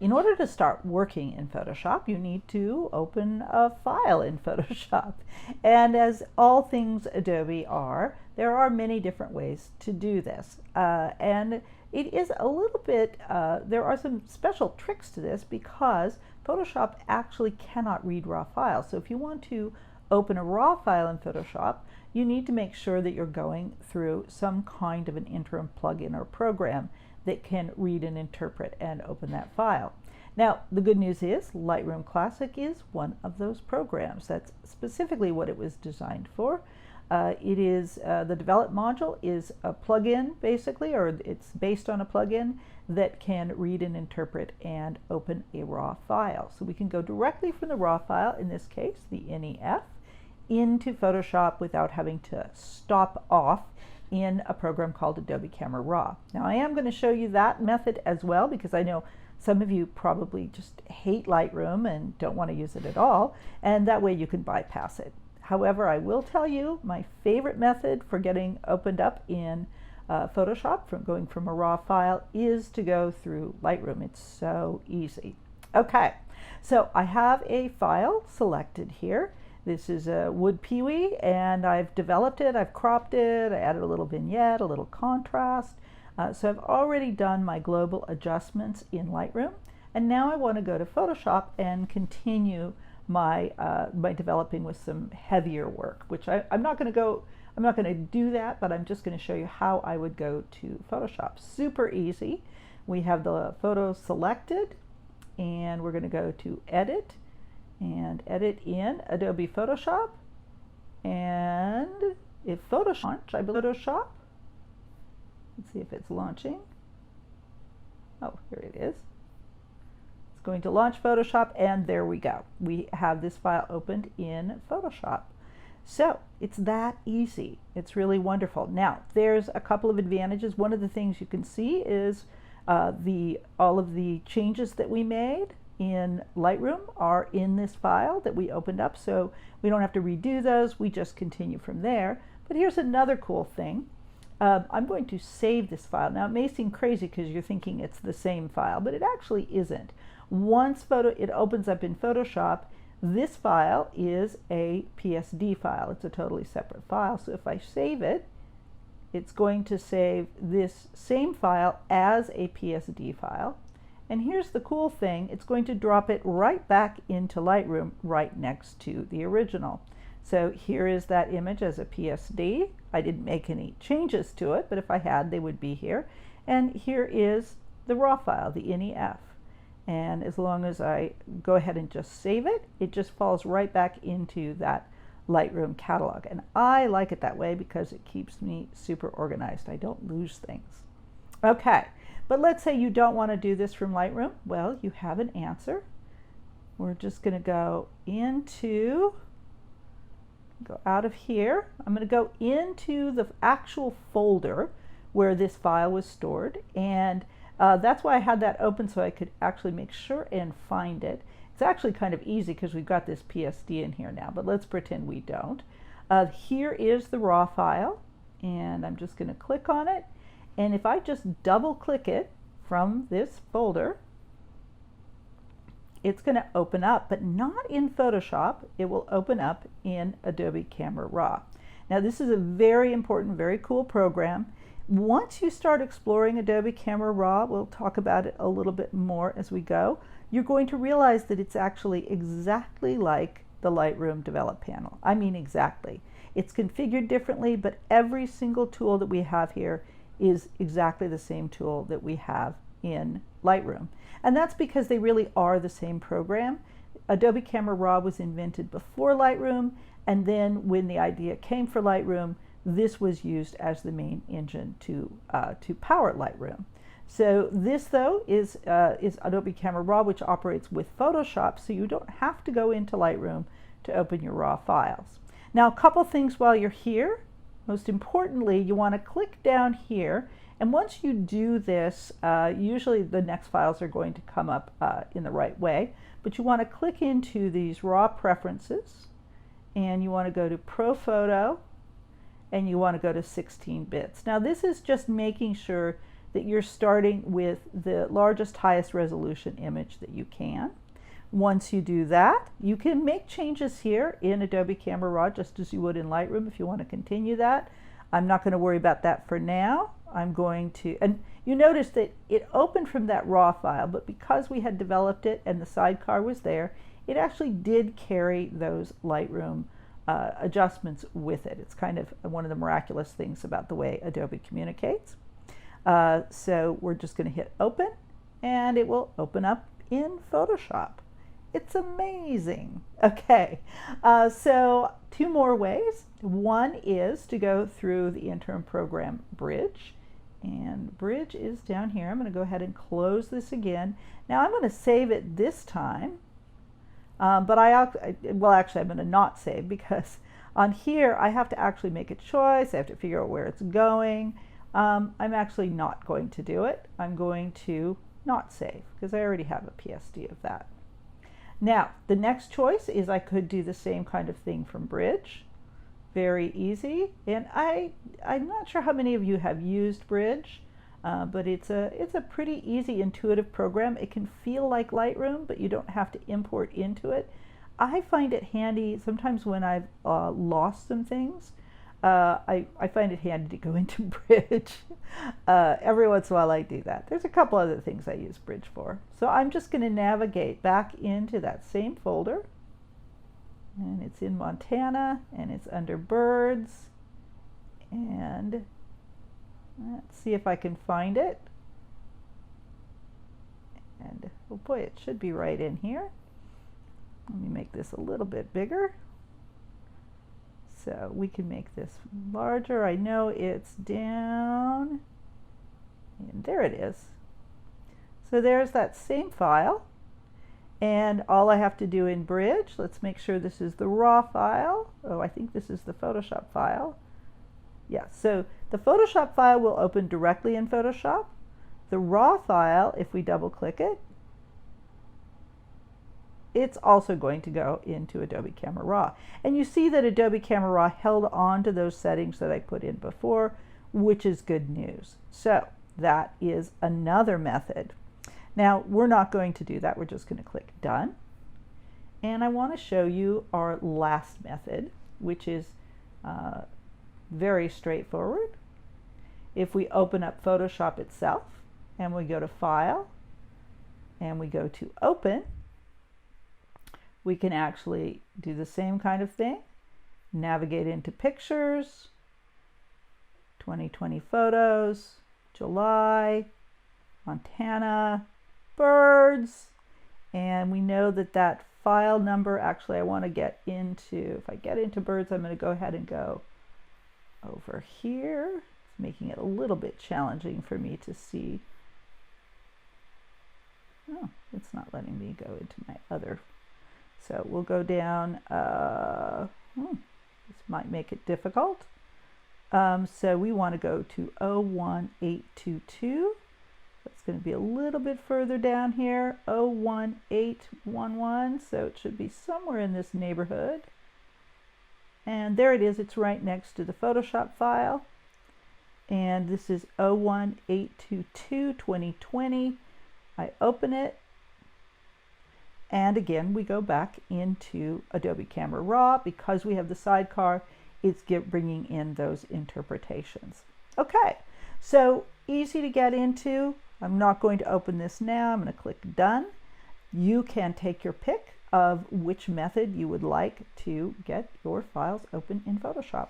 In order to start working in Photoshop, you need to open a file in Photoshop. And as all things Adobe are, there are many different ways to do this. And it is a little bit, there are some special tricks to this because Photoshop actually cannot read raw files. So if you want to open a raw file in Photoshop, you need to make sure that you're going through some kind of an interim plugin or program that can read and interpret and open that file. Now, the good news is Lightroom Classic is one of those programs. That's specifically what it was designed for. The develop module is a plugin basically, or it's based on a plugin that can read and interpret and open a raw file. So we can go directly from the raw file, in this case, the NEF, into Photoshop without having to stop off in a program called Adobe Camera Raw. Now I am going to show you that method as well because I know some of you probably just hate Lightroom and don't want to use it at all, and that way you can bypass it. However, I will tell you my favorite method for getting opened up in Photoshop from going from a raw file is to go through Lightroom. It's so easy. Okay, so I have a file selected here. This is a wood pewee, and I've developed it, I've cropped it, I added a little vignette, a little contrast. So I've already done my global adjustments in Lightroom, and now I want to go to Photoshop and continue my developing with some heavier work, which I'm not going to do that, but I'm just going to show you how I would go to Photoshop. Super easy. We have the photo selected, and we're going to go to Edit, and edit in Adobe Photoshop. And if Photoshop, I believe Photoshop, let's see if it's launching. Oh, here it is. It's going to launch Photoshop, and there we go. We have this file opened in Photoshop. So it's that easy. It's really wonderful. Now, there's a couple of advantages. One of the things you can see is all of the changes that we made in Lightroom are in this file that we opened up, so we don't have to redo those, we just continue from there. But here's another cool thing. I'm going to save this file. Now it may seem crazy because you're thinking it's the same file, but it actually isn't. Once it opens up in Photoshop, this file is a PSD file. It's a totally separate file, so if I save it, it's going to save this same file as a PSD file. And here's the cool thing, it's going to drop it right back into Lightroom right next to the original. So here is that image as a PSD. I didn't make any changes to it, but if I had, they would be here. And here is the raw file, the NEF. And as long as I go ahead and just save it, it just falls right back into that Lightroom catalog. And I like it that way because it keeps me super organized. I don't lose things. Okay. But let's say you don't want to do this from Lightroom. Well, you have an answer. We're just going to go out of here. I'm going to go into the actual folder where this file was stored. And that's why I had that open so I could actually make sure and find it. It's actually kind of easy because we've got this PSD in here now, but let's pretend we don't. Here is the raw file, and I'm just going to click on it. And if I just double click it from this folder, it's going to open up, but not in Photoshop. It will open up in Adobe Camera Raw. Now this is a very important, very cool program. Once you start exploring Adobe Camera Raw, we'll talk about it a little bit more as we go, you're going to realize that it's actually exactly like the Lightroom Develop panel. I mean exactly. It's configured differently, but every single tool that we have here is exactly the same tool that we have in Lightroom. And that's because they really are the same program. Adobe Camera Raw was invented before Lightroom, and then when the idea came for Lightroom, this was used as the main engine to power Lightroom. So this, though, is Adobe Camera Raw, which operates with Photoshop, so you don't have to go into Lightroom to open your raw files. Now, a couple things while you're here. Most importantly, you want to click down here, and once you do this, usually the next files are going to come up in the right way, but you want to click into these raw preferences, and you want to go to Pro Photo, and you want to go to 16 bits. Now this is just making sure that you're starting with the largest, highest resolution image that you can. Once you do that, you can make changes here in Adobe Camera Raw just as you would in Lightroom if you want to continue that. I'm not going to worry about that for now. I'm going to, and you notice that it opened from that raw file, but because we had developed it and the sidecar was there, it actually did carry those Lightroom adjustments with it. It's kind of one of the miraculous things about the way Adobe communicates. So we're just going to hit open and it will open up in Photoshop. It's amazing. Okay, so two more ways. One is to go through the interim program Bridge, and Bridge is down here. I'm going to go ahead and close this again. Now I'm going to save it this time, but well, actually I'm going to not save, because on here I have to actually make a choice. I have to figure out where it's going. I'm actually not going to do it. I'm going to not save because I already have a PSD of that. Now, the next choice is I could do the same kind of thing from Bridge. Very easy. And I'm not sure how many of you have used Bridge, but it's a pretty easy, intuitive program. It can feel like Lightroom, but you don't have to import into it. I find it handy sometimes when I've lost some things. I find it handy to go into Bridge. Every once in a while I do that. There's a couple other things I use Bridge for. So I'm just going to navigate back into that same folder. And it's in Montana, and it's under Birds. And let's see if I can find it. And oh boy, it should be right in here. Let me make this a little bit bigger. So we can make this larger. I know it's down, and there it is. So there's that same file, and all I have to do in Bridge, let's make sure this is the raw file. Oh, I think this is the Photoshop file. Yeah, so the Photoshop file will open directly in Photoshop. The raw file, if we double click it, it's also going to go into Adobe Camera Raw. And you see that Adobe Camera Raw held on to those settings that I put in before, which is good news. So that is another method. Now, we're not going to do that. We're just going to click Done. And I want to show you our last method, which is very straightforward. If we open up Photoshop itself, and we go to File, and we go to Open, we can actually do the same kind of thing. Navigate into Pictures, 2020 Photos, July, Montana, Birds, and we know that that file number, actually I want to get into, if I get into Birds, I'm going to go ahead and go over here. It's making it a little bit challenging for me to see. Oh, it's not letting me go into my other. So we'll go down, this might make it difficult. So we want to go to 01822. That's going to be a little bit further down here, 01811. So it should be somewhere in this neighborhood. And there it is. It's right next to the Photoshop file. And this is 01822 2020. I open it. And again, we go back into Adobe Camera Raw. Because we have the sidecar, it's bringing in those interpretations. Okay, so easy to get into. I'm not going to open this now. I'm going to click Done. You can take your pick of which method you would like to get your files open in Photoshop.